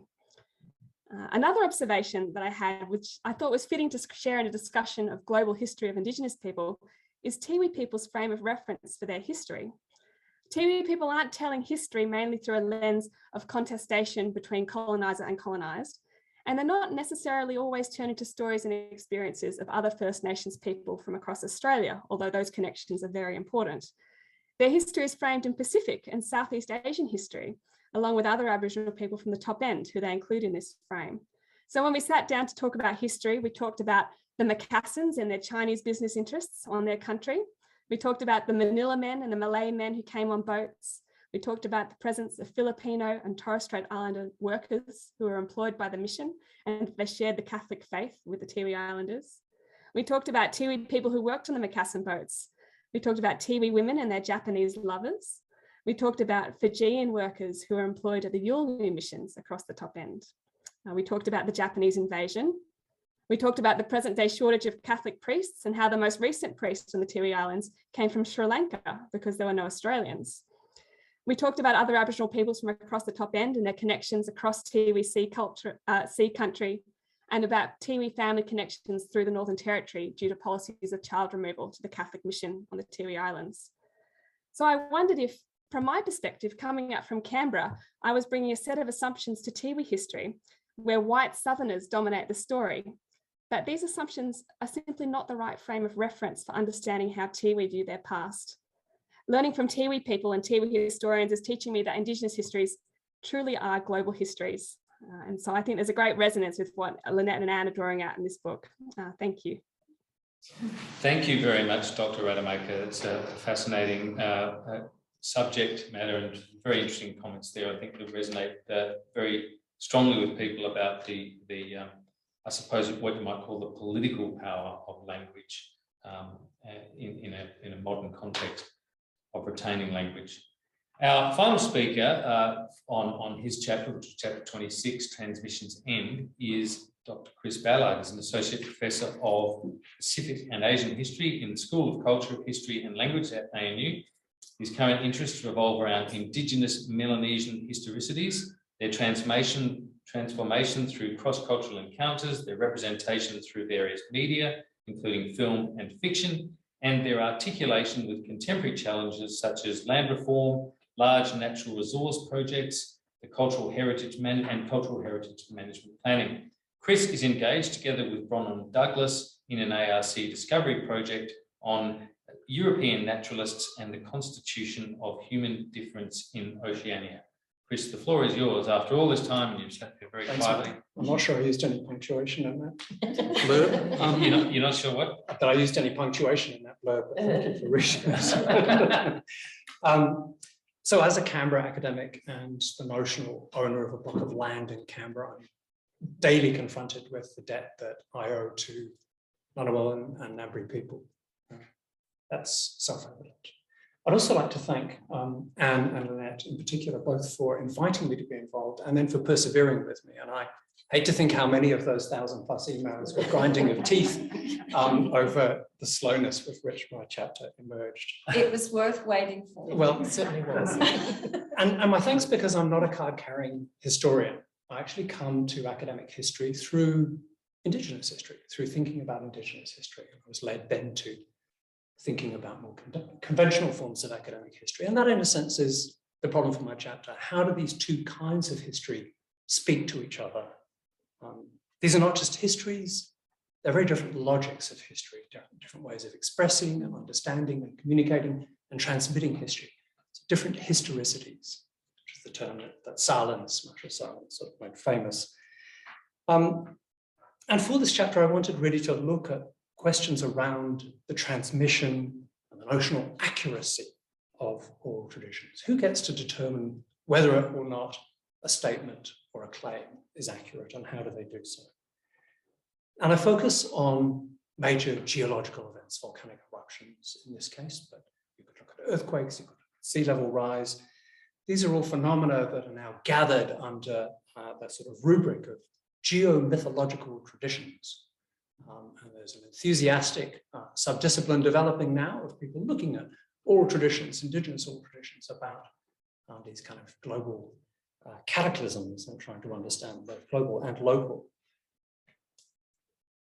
Another observation that I had, which I thought was fitting to share in a discussion of global history of Indigenous people, is Tiwi people's frame of reference for their history. Tiwi people aren't telling history mainly through a lens of contestation between coloniser and colonised, and they're not necessarily always turning to stories and experiences of other First Nations people from across Australia, although those connections are very important. Their history is framed in Pacific and Southeast Asian history, along with other Aboriginal people from the top end who they include in this frame. So when we sat down to talk about history, we talked about the Macassans and their Chinese business interests on their country. We talked about the Manila men and the Malay men who came on boats. We talked about the presence of Filipino and Torres Strait Islander workers who were employed by the mission, and they shared the Catholic faith with the Tiwi Islanders. We talked about Tiwi people who worked on the Macassan boats. We talked about Tiwi women and their Japanese lovers. We talked about Fijian workers who are employed at the Yulngu missions across the top end. We talked about the Japanese invasion. We talked about the present day shortage of Catholic priests and how the most recent priests on the Tiwi Islands came from Sri Lanka because there were no Australians. We talked about other Aboriginal peoples from across the top end and their connections across Tiwi sea country, and about Tiwi family connections through the Northern Territory due to policies of child removal to the Catholic mission on the Tiwi Islands. So I wondered if, from my perspective, coming up from Canberra, I was bringing a set of assumptions to Tiwi history where white Southerners dominate the story. But these assumptions are simply not the right frame of reference for understanding how Tiwi view their past. Learning from Tiwi people and Tiwi historians is teaching me that Indigenous histories truly are global histories. And so I think there's a great resonance with what Lynette and Ann are drawing out in this book. Thank you. Thank you very much, Dr. Rademaker. It's a fascinating subject matter and very interesting comments there. I think that resonate very strongly with people about the I suppose what you might call the political power of language in a modern context of retaining language. Our final speaker on his chapter, which is chapter 26, Transmissions End, is Dr. Chris Ballard. He's an associate professor of Pacific and Asian history in the School of Culture, History and Language at ANU. His current interests revolve around Indigenous Melanesian historicities, their transformation through cross-cultural encounters, their representation through various media, including film and fiction, and their articulation with contemporary challenges such as land reform, large natural resource projects, the cultural heritage management planning. Chris is engaged together with Bronwyn Douglas in an ARC discovery project on European naturalists and the constitution of human difference in Oceania. Chris, the floor is yours. After all this time, and you've sat there very quietly. I'm not sure I used any punctuation in that blurb. You're not sure what? That I used any punctuation in that blurb, but thank you for reading this. So as a Canberra academic and the notional owner of a block of land in Canberra, I'm daily confronted with the debt that I owe to Ngunnawal and Ngambri people. That's self-evident. I'd also like to thank Ann and Lynette in particular, both for inviting me to be involved and then for persevering with me. And I hate to think how many of those 1,000+ emails were grinding of teeth over the slowness with which my chapter emerged. It was worth waiting for. Well, it certainly was. And my thanks because I'm not a card-carrying historian. I actually come to academic history through Indigenous history, through thinking about Indigenous history. I was led then to thinking about more conventional forms of academic history. And that, in a sense, is the problem for my chapter. How do these two kinds of history speak to each other? These are not just histories, they're very different logics of history, different ways of expressing and understanding and communicating and transmitting history. So different historicities, which is the term that Salins, Marshall Salins, sort of made famous. And for this chapter, I wanted really to look at questions around the transmission and the notional accuracy of oral traditions. Who gets to determine whether or not a statement or a claim is accurate, and how do they do so? And I focus on major geological events, volcanic eruptions in this case, but you could look at earthquakes, you could look at sea level rise. These are all phenomena that are now gathered under that sort of rubric of geomythological traditions, And there's an enthusiastic subdiscipline developing now of people looking at oral traditions, indigenous oral traditions, about these kind of global cataclysms and trying to understand both global and local.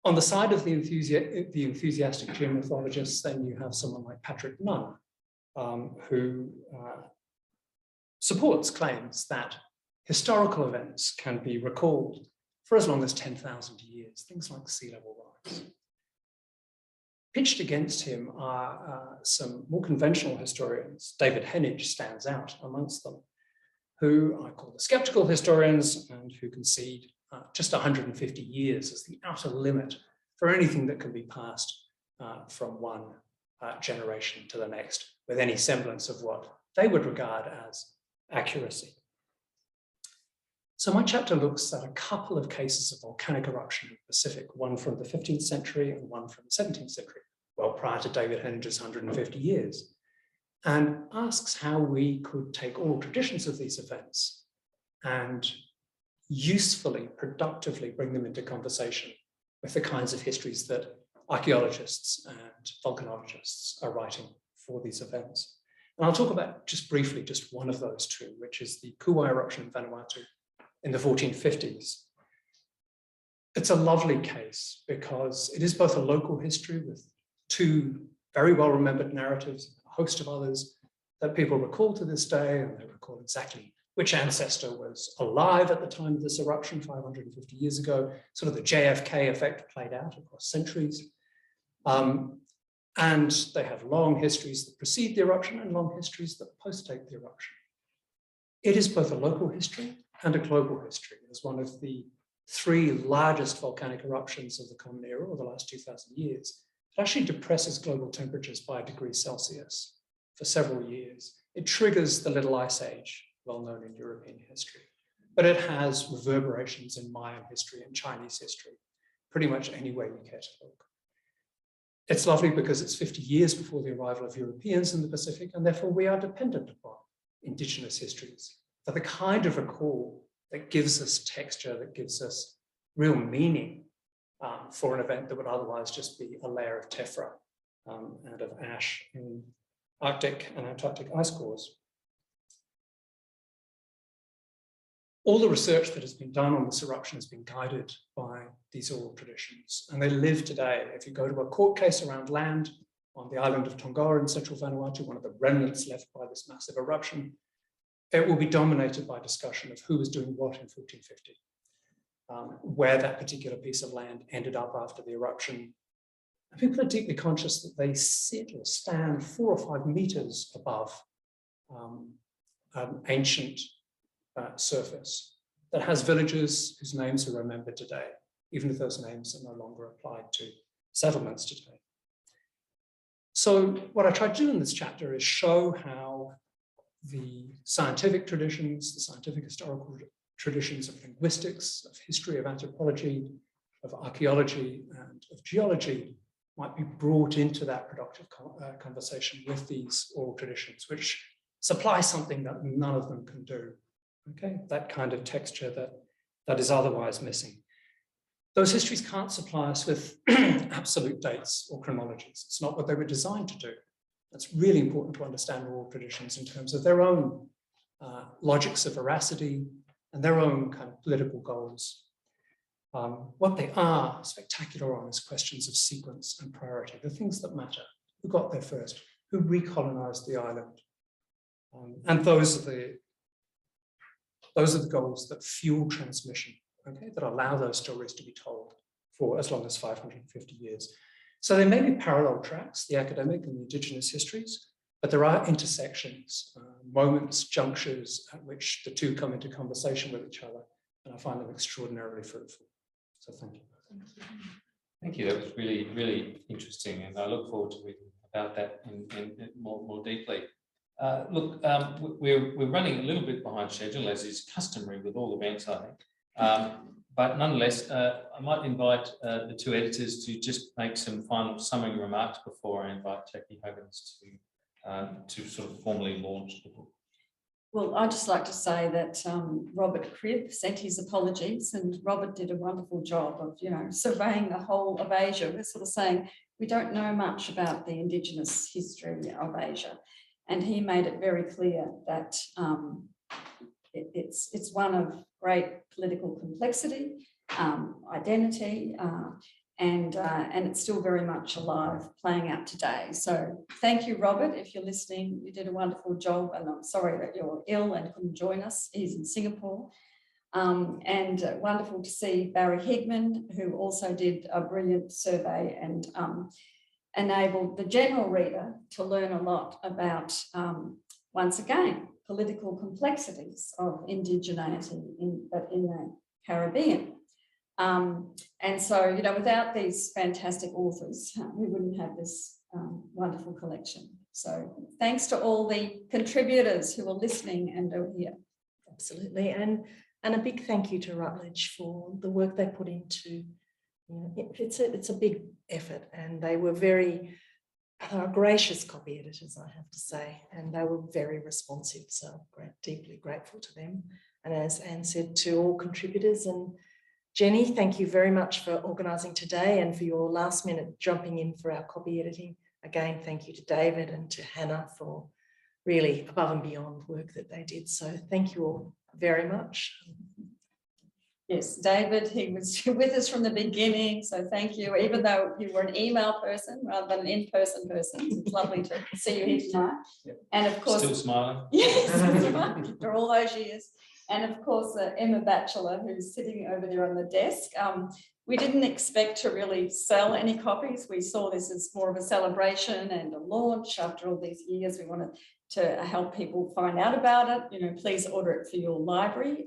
On the side of the enthusiastic geomorphologists, then you have someone like Patrick Nunn, who supports claims that historical events can be recalled for as long as 10,000 years, things like sea level rise. Pitched against him are some more conventional historians. David Henage stands out amongst them, who I call the skeptical historians and who concede just 150 years as the outer limit for anything that can be passed from one generation to the next with any semblance of what they would regard as accuracy. So my chapter looks at a couple of cases of volcanic eruption in the Pacific, one from the 15th century and one from the 17th century, well prior to David Henage's 150 years, and asks how we could take oral traditions of these events and usefully, productively bring them into conversation with the kinds of histories that archaeologists and volcanologists are writing for these events. And I'll talk about just briefly just one of those two, which is the Kuwai eruption in Vanuatu in the 1450s. It's a lovely case because it is both a local history with two very well-remembered narratives, a host of others that people recall to this day, and they recall exactly which ancestor was alive at the time of this eruption 550 years ago. Sort of the JFK effect played out across centuries. And they have long histories that precede the eruption and long histories that postdate the eruption. It is both a local history and a global history. It is one of the three largest volcanic eruptions of the Common Era, or the last 2,000 years. It actually depresses global temperatures by a degree Celsius for several years. It triggers the Little Ice Age, well known in European history, but it has reverberations in Mayan history and Chinese history, pretty much anywhere you care to look. It's lovely because it's 50 years before the arrival of Europeans in the Pacific, and therefore we are dependent upon indigenous histories for the kind of recall that gives us texture, that gives us real meaning for an event that would otherwise just be a layer of tephra and of ash in Arctic and Antarctic ice cores. All the research that has been done on this eruption has been guided by these oral traditions, and they live today. If you go to a court case around land on the island of Tonga in central Vanuatu, one of the remnants left by this massive eruption, it will be dominated by discussion of who was doing what in 1450, where that particular piece of land ended up after the eruption. And people are deeply conscious that they sit or stand 4 or 5 meters above an ancient surface that has villages whose names are remembered today, even if those names are no longer applied to settlements today. So what I try to do in this chapter is show how the scientific traditions, the scientific historical traditions of linguistics, of history, of anthropology, of archaeology, and of geology might be brought into that productive conversation with these oral traditions, which supply something that none of them can do. Okay, that kind of texture that is otherwise missing. Those histories can't supply us with absolute dates or chronologies. It's not what they were designed to do. It's really important to understand oral traditions in terms of their own logics of veracity and their own kind of political goals. What they are spectacular on is questions of sequence and priority, the things that matter. Who got there first? Who recolonized the island? And those are the goals that fuel transmission, okay, that allow those stories to be told for as long as 550 years. So there may be parallel tracks, the academic and the indigenous histories, but there are intersections, moments, junctures at which the two come into conversation with each other, and I find them extraordinarily fruitful. So thank you. Thank you. That was really, really interesting, and I look forward to reading about that in more deeply. Look, we're running a little bit behind schedule, as is customary with all events, I think. But nonetheless, I might invite the two editors to just make some final summing remarks before I invite Jackie Huggins to sort of formally launch the book. Well, I'd just like to say that Robert Cribb sent his apologies, and Robert did a wonderful job of, surveying the whole of Asia. We're sort of saying we don't know much about the Indigenous history of Asia, and he made it very clear that it's one of great political complexity, identity, and it's still very much alive, playing out today. So thank you, Robert. If you're listening, you did a wonderful job, and I'm sorry that you're ill and couldn't join us. He's in Singapore. And wonderful to see Barry Higgman, who also did a brilliant survey and enabled the general reader to learn a lot about, once again, political complexities of indigeneity in the Caribbean. And so, without these fantastic authors, we wouldn't have this wonderful collection. So thanks to all the contributors who are listening and are here. Absolutely. And a big thank you to Routledge for the work they put into, it's a big effort, and they were very gracious copy editors, I have to say, and they were very responsive. So deeply grateful to them. And as Anne said, to all contributors. And Jenny, thank you very much for organising today and for your last minute jumping in for our copy editing. Again, thank you to David and to Hannah for really above and beyond work that they did. So thank you all very much. Yes, David, he was with us from the beginning, so thank you. Even though you were an email person rather than an in-person person, it's lovely to see you here tonight. Yep. And of course, still smiling. Yes, after all those years. And of course, Emma Batchelor, who's sitting over there on the desk. We didn't expect to really sell any copies. We saw this as more of a celebration and a launch. After all these years, we wanted to help people find out about it. Please order it for your library.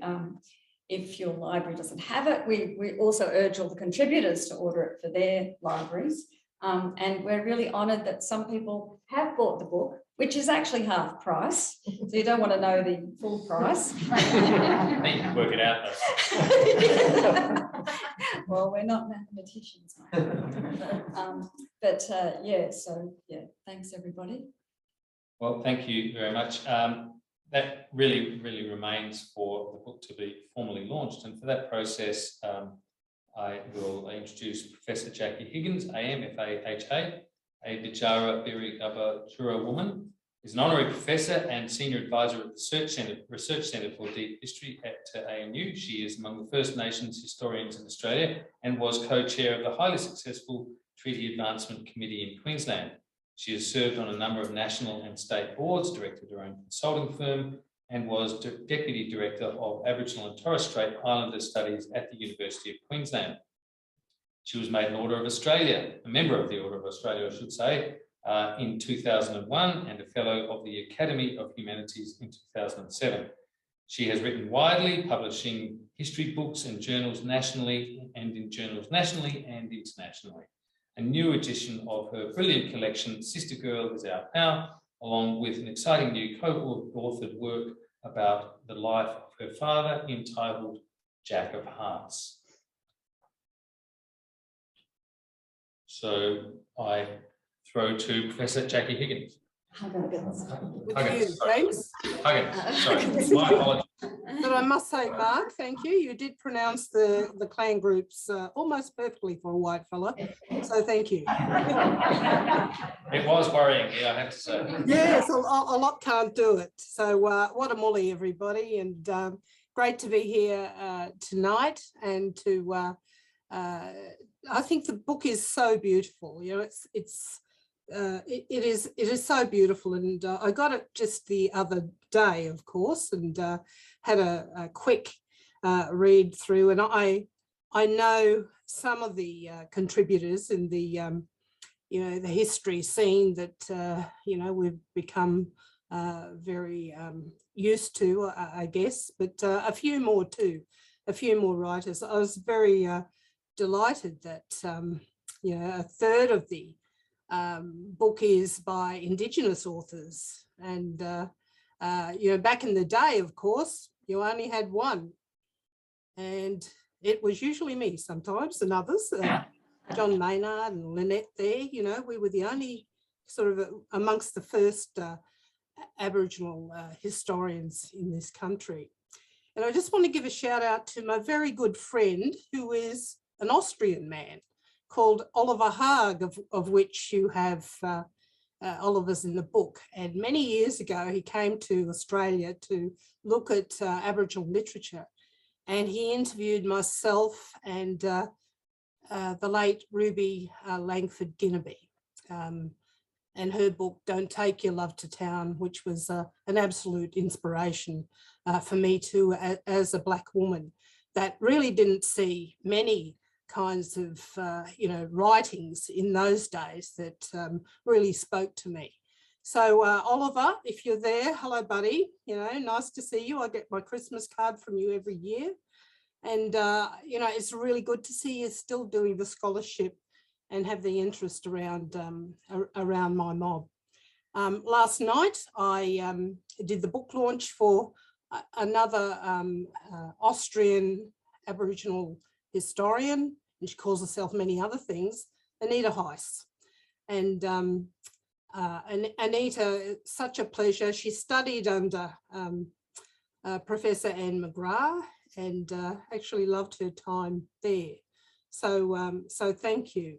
If your library doesn't have it, we also urge all the contributors to order it for their libraries. And we're really honoured that some people have bought the book, which is actually half price. So you don't want to know the full price. You can work it out though. Well, we're not mathematicians. Thanks everybody. Well, thank you very much. That really remains for the book to be formally launched. And for that process, I will introduce Professor Jackie Huggins, AM, FAHA, a Bijara Biri Gubba Jura woman, is an honorary professor and senior advisor at the Research Centre for Deep History at ANU. She is among the First Nations historians in Australia and was co-chair of the highly successful Treaty Advancement Committee in Queensland. She has served on a number of national and state boards, directed her own consulting firm, and was Deputy Director of Aboriginal and Torres Strait Islander Studies at the University of Queensland. She was made an Order of Australia, a member of the Order of Australia, I should say, in 2001, and a Fellow of the Academy of Humanities in 2007. She has written widely, publishing history books and journals nationally and internationally. A new edition of her brilliant collection, Sister Girl is Our Power, along with an exciting new co-authored work about the life of her father, entitled Jack of Hearts. So I throw to Professor Jackie Higgins. Huggins. James. Huggins, sorry, my apologies. But I must say, Mark, thank you. You did pronounce the clan groups almost perfectly for a white fella. So thank you. It was worrying, yeah, I have to say. Yes, a lot can't do it. So what a molly, everybody. And great to be here tonight and to, I think the book is so beautiful. It is so beautiful, and I got it just the other day, of course, and had a quick read through, and I know some of the contributors in the the history scene that we've become very used to, I guess, but a few more too, a few more writers. I was very delighted that a third of the book is by Indigenous authors, and back in the day, of course, you only had one, and it was usually me sometimes, and others, John Maynard and Lynette there. We were the only sort of amongst the first Aboriginal historians in this country. And I just want to give a shout out to my very good friend, who is an Austrian man called Oliver Haag, of which you have Oliver's in the book. And many years ago, he came to Australia to look at Aboriginal literature. And he interviewed myself and the late Ruby Langford Ginnaby. And her book, Don't Take Your Love to Town, which was an absolute inspiration for me too, as a Black woman that really didn't see many kinds of, writings in those days that really spoke to me. So Oliver, if you're there, hello, buddy, nice to see you. I get my Christmas card from you every year. And, it's really good to see you still doing the scholarship and have the interest around my mob. Last night, I did the book launch for another Austrian Aboriginal historian, and she calls herself many other things, Anita Heiss. And Anita, such a pleasure. She studied under Professor Ann McGrath and actually loved her time there. So thank you.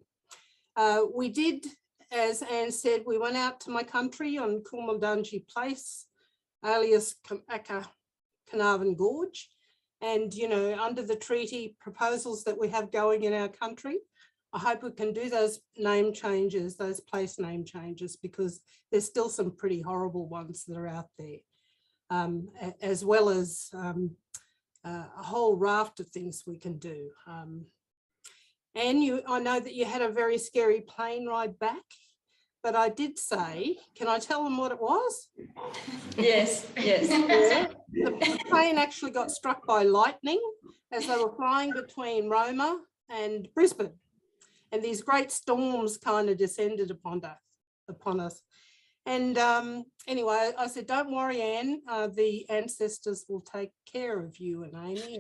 We did, as Anne said, we went out to my country on Kulmaldunji Place, alias Carnarvon Gorge. And, under the treaty proposals that we have going in our country, I hope we can do those name changes, those place name changes, because there's still some pretty horrible ones that are out there, as well as a whole raft of things we can do. And I know that you had a very scary plane ride back, but I did say, can I tell them what it was? Yes. Yeah. The plane actually got struck by lightning as they were flying between Roma and Brisbane. And these great storms kind of descended upon us. And anyway, I said, don't worry, Anne, the ancestors will take care of you and Amy.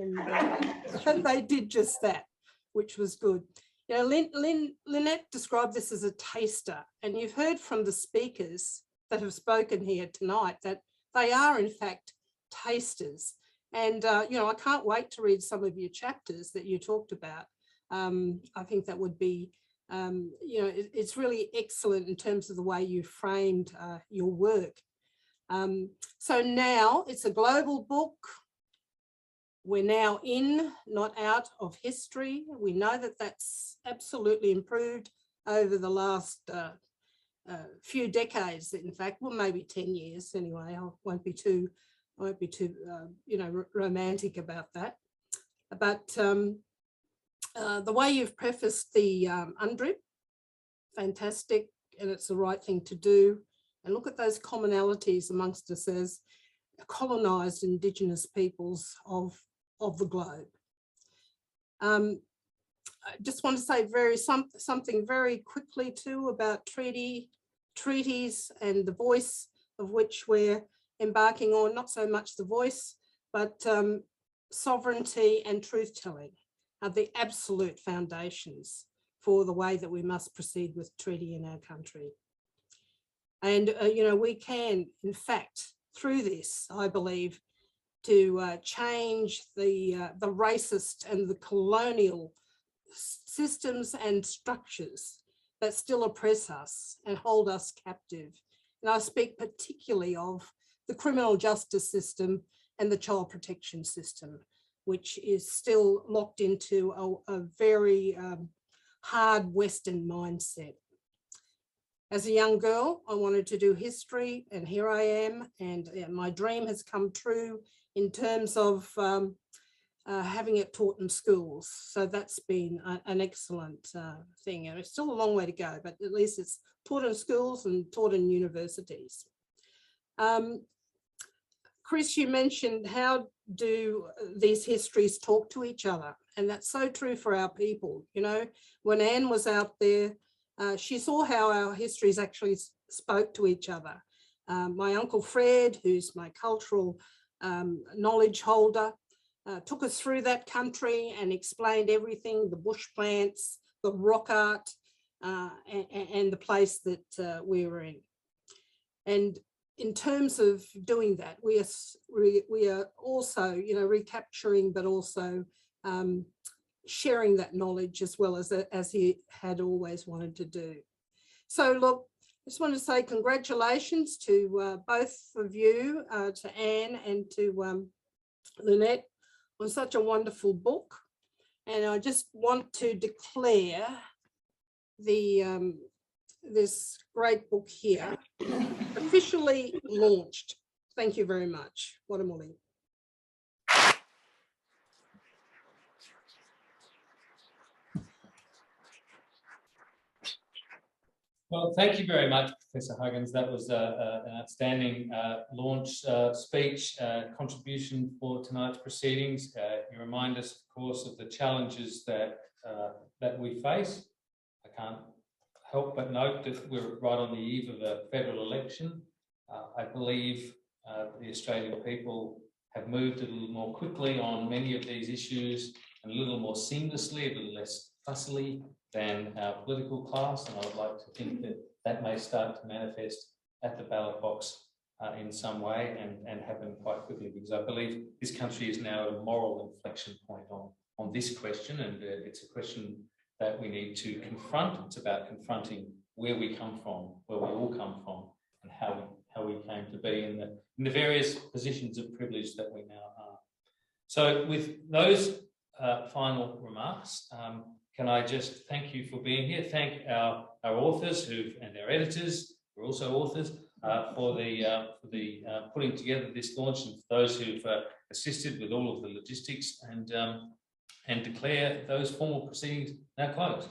And they did just that, which was good. Lynette described this as a taster, and you've heard from the speakers that have spoken here tonight that they are in fact tasters. And, I can't wait to read some of your chapters that you talked about. I think that would be, it's really excellent in terms of the way you framed your work. So now it's a global book. We're now in, not out of history. We know that that's absolutely improved over the last few decades, in fact, well, maybe 10 years anyway. I won't be too romantic about that. But the way you've prefaced the UNDRIP, fantastic, and it's the right thing to do. And look at those commonalities amongst us as colonised Indigenous peoples of the globe. I just want to say something very quickly too about treaties and the voice of which we're embarking on, not so much the voice, but sovereignty and truth-telling are the absolute foundations for the way that we must proceed with treaty in our country. And, we can, in fact, through this, I believe, to change the racist and the colonial systems and structures that still oppress us and hold us captive. And I speak particularly of the criminal justice system and the child protection system, which is still locked into a very hard Western mindset. As a young girl, I wanted to do history, and here I am, and my dream has come true in terms of having it taught in schools. So that's been an excellent thing. And it's still a long way to go, but at least it's taught in schools and taught in universities. Chris, you mentioned how do these histories talk to each other? And that's so true for our people. When Anne was out there, she saw how our histories actually spoke to each other. My uncle Fred, who's my cultural knowledge holder, took us through that country and explained everything, the bush plants, the rock art, and the place that we were in. And in terms of doing that, we are also, you know, recapturing, but also sharing that knowledge as well as he had always wanted to do. So look, I just want to say congratulations to both of you, to Anne and to Lynette, on such a wonderful book. And I just want to declare the this great book here officially launched. Thank you very much. What a morning. Well, thank you very much, Professor Huggins. That was an outstanding launch speech, contribution for tonight's proceedings. You remind us, of course, of the challenges that we face. I can't help but note that we're right on the eve of a federal election. I believe the Australian people have moved a little more quickly on many of these issues and a little more seamlessly, a little less fussily than our political class, and I would like to think that that may start to manifest at the ballot box in some way and happen quite quickly, because I believe this country is now at a moral inflection point on this question, and it's a question that we need to confront. It's about confronting where we come from, where we all come from, and how we came to be in the various positions of privilege that we now are. So with those final remarks, can I just thank you for being here? Thank our authors and our editors, who are also authors, for the putting together this launch, and for those who've assisted with all of the logistics, and declare those formal proceedings now closed.